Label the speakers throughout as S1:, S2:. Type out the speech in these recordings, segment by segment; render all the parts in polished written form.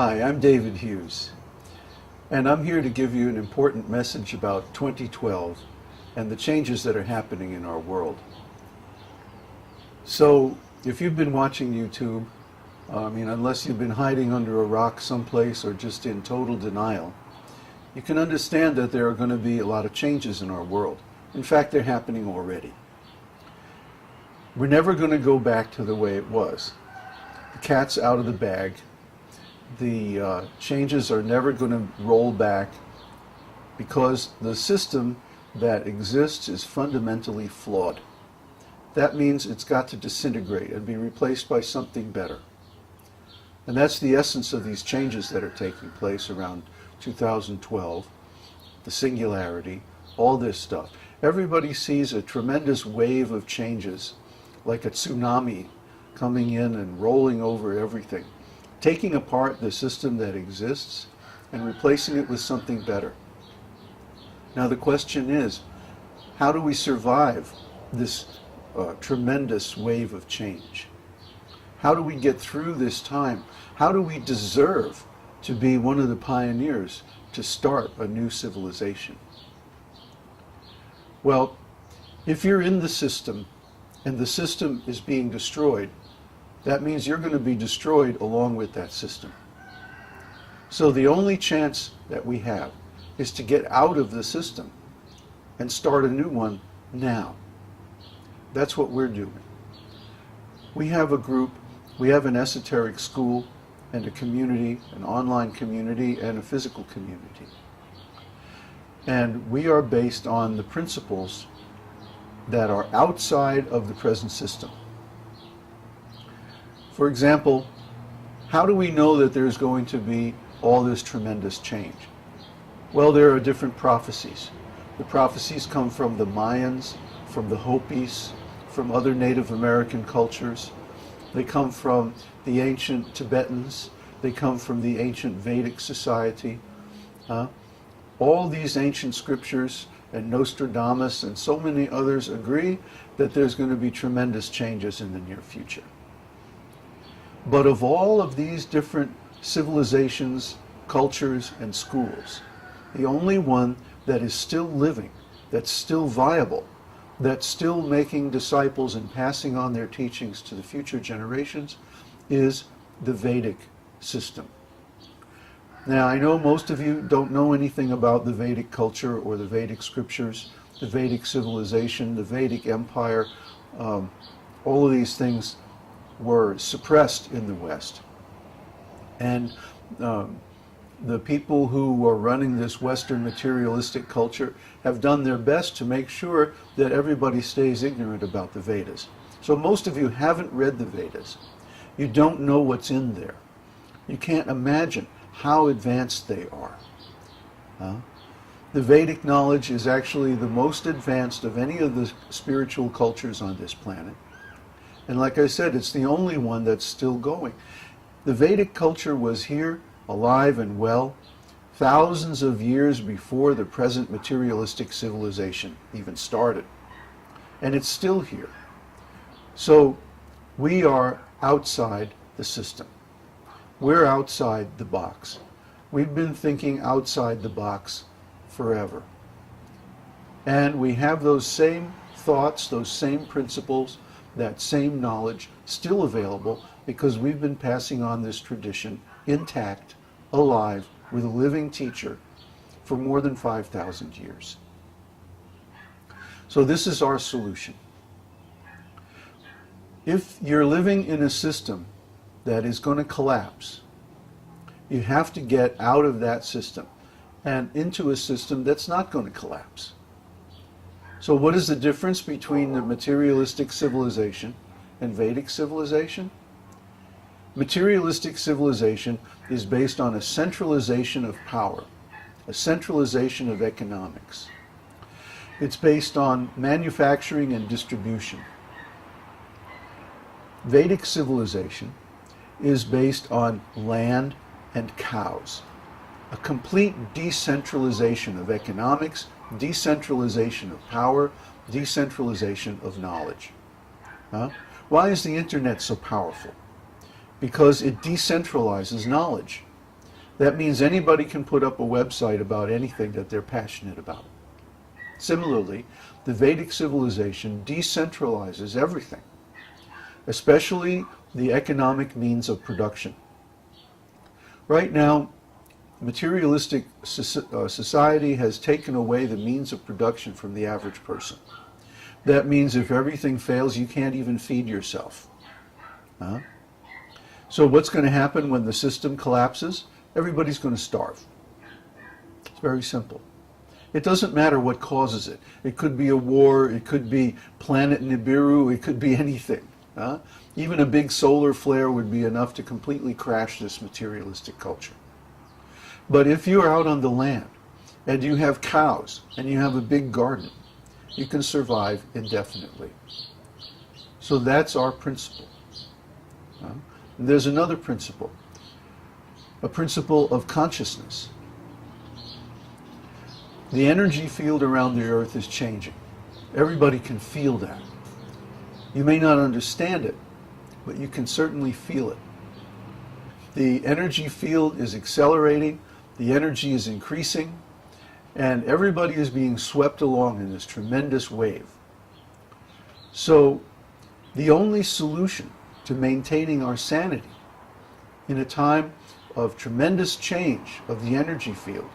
S1: Hi, I'm David Hughes, and I'm here to give you an important message about 2012 and the changes that are happening in our world. So, if you've been watching YouTube, unless you've been hiding under a rock someplace or just in total denial, you can understand that there are going to be a lot of changes in our world. In fact, they're happening already. We're never going to go back to the way it was. The cat's out of the bag. The changes are never going to roll back because the system that exists is fundamentally flawed. That means it's got to disintegrate and be replaced by something better. And that's the essence of these changes that are taking place around 2012, the Singularity, all this stuff. Everybody sees a tremendous wave of changes, like a tsunami coming in and rolling over everything, taking apart the system that exists and replacing it with something better. Now the question is, how do we survive this tremendous wave of change? How do we get through this time? How do we deserve to be one of the pioneers to start a new civilization? Well, if you're in the system and the system is being destroyed, that means you're going to be destroyed along with that system. So the only chance that we have is to get out of the system and start a new one now. That's what we're doing. We have a group, we have an esoteric school and a community, an online community and a physical community. And we are based on the principles that are outside of the present system. For example, how do we know that there's going to be all this tremendous change? Well, there are different prophecies. The prophecies come from the Mayans, from the Hopis, from other Native American cultures. They come from the ancient Tibetans. They come from the ancient Vedic society. All these ancient scriptures and Nostradamus and so many others agree that there's going to be tremendous changes in the near future. But of all of these different civilizations, cultures, and schools, the only one that is still living, that's still viable, that's still making disciples and passing on their teachings to the future generations is the Vedic system. Now, I know most of you don't know anything about the Vedic culture or the Vedic scriptures, the Vedic civilization, the Vedic empire. All of these things were suppressed in the West. And the people who are running this Western materialistic culture have done their best to make sure that everybody stays ignorant about the Vedas. So most of you haven't read the Vedas. You don't know what's in there. You can't imagine how advanced they are. The Vedic knowledge is actually the most advanced of any of the spiritual cultures on this planet. And like I said, it's the only one that's still going. The Vedic culture was here, alive and well, thousands of years before the present materialistic civilization even started. And it's still here. So we are outside the system. We're outside the box. We've been thinking outside the box forever. And we have those same thoughts, those same principles, that same knowledge still available because we've been passing on this tradition intact, alive, with a living teacher for more than 5,000 years. So this is our solution. If you're living in a system that is going to collapse, you have to get out of that system and into a system that's not going to collapse. So what is the difference between the materialistic civilization and Vedic civilization? Materialistic civilization is based on a centralization of power, a centralization of economics. It's based on manufacturing and distribution. Vedic civilization is based on land and cows, a complete decentralization of economics, decentralization of power, decentralization of knowledge. Why is the internet so powerful? Because it decentralizes knowledge. That means anybody can put up a website about anything that they're passionate about. Similarly, the Vedic civilization decentralizes everything, especially the economic means of production. Right now, materialistic society has taken away the means of production from the average person. That means if everything fails, you can't even feed yourself. So what's going to happen when the system collapses? Everybody's going to starve. It's very simple. It doesn't matter what causes it. It could be a war, it could be planet Nibiru, it could be anything. Even a big solar flare would be enough to completely crash this materialistic culture. But if you're out on the land and you have cows and you have a big garden, you can survive indefinitely. So that's our principle. There's another principle, a principle of consciousness. The energy field around the earth is changing. Everybody can feel that. You may not understand it, but you can certainly feel it. The energy field is accelerating, the energy is increasing, and everybody is being swept along in this tremendous wave. So the only solution to maintaining our sanity in a time of tremendous change of the energy field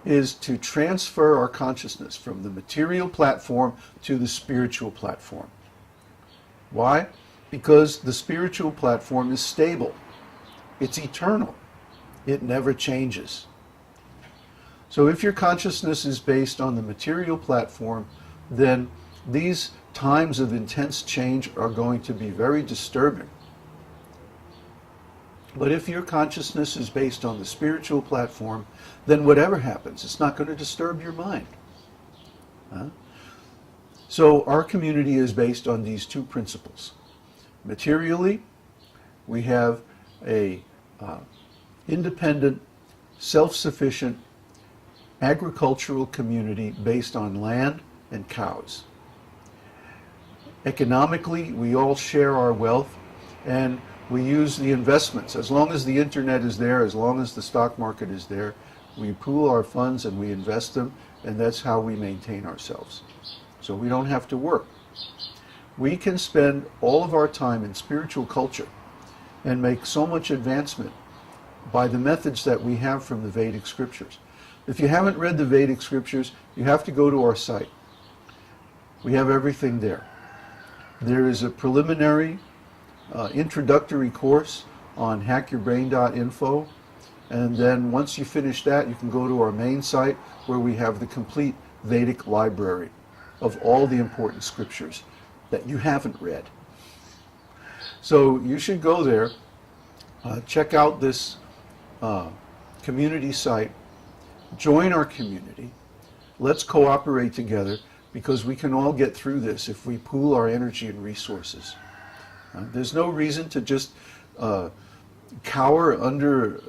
S1: is to transfer our consciousness from the material platform to the spiritual platform. Why? Because the spiritual platform is stable. It's eternal. It never changes. So if your consciousness is based on the material platform, then these times of intense change are going to be very disturbing. But if your consciousness is based on the spiritual platform, then whatever happens, it's not going to disturb your mind. So our community is based on these two principles. Materially, we have a independent, self-sufficient, agricultural community based on land and cows. Economically, we all share our wealth, and we use the investments. As long as the internet is there, as long as the stock market is there, we pool our funds and we invest them, and that's how we maintain ourselves. So we don't have to work. We can spend all of our time in spiritual culture and make so much advancement by the methods that we have from the Vedic scriptures. If you haven't read the Vedic scriptures, you have to go to our site. We have everything there. There is a preliminary introductory course on hackyourbrain.info, and then once you finish that, you can go to our main site where we have the complete Vedic library of all the important scriptures that you haven't read. So you should go there, check out this community site, join our community, let's cooperate together, because we can all get through this if we pool our energy and resources. There's no reason to just cower under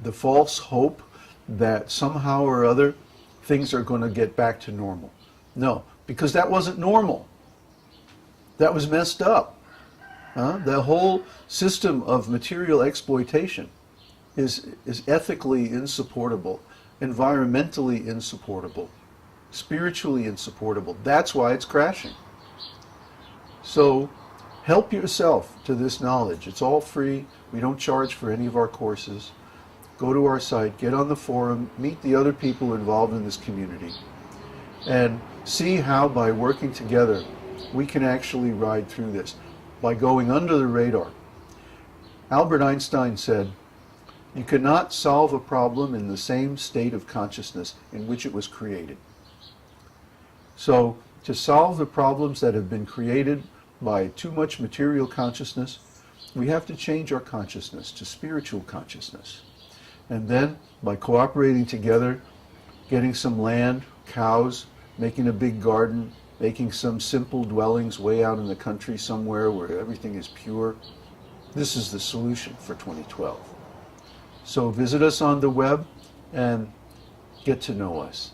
S1: the false hope that somehow or other things are going to get back to normal. No, because that wasn't normal. That was messed up. The whole system of material exploitation is ethically insupportable, environmentally insupportable, spiritually insupportable. That's why it's crashing. So help yourself to this knowledge. It's all free. We don't charge for any of our courses. Go to our site, get on the forum, meet the other people involved in this community, and see how by working together we can actually ride through this, by going under the radar. Albert Einstein said, "You cannot solve a problem in the same state of consciousness in which it was created." So to solve the problems that have been created by too much material consciousness, we have to change our consciousness to spiritual consciousness. And then, by cooperating together, getting some land, cows, making a big garden, making some simple dwellings way out in the country somewhere where everything is pure, this is the solution for 2012. So visit us on the web and get to know us.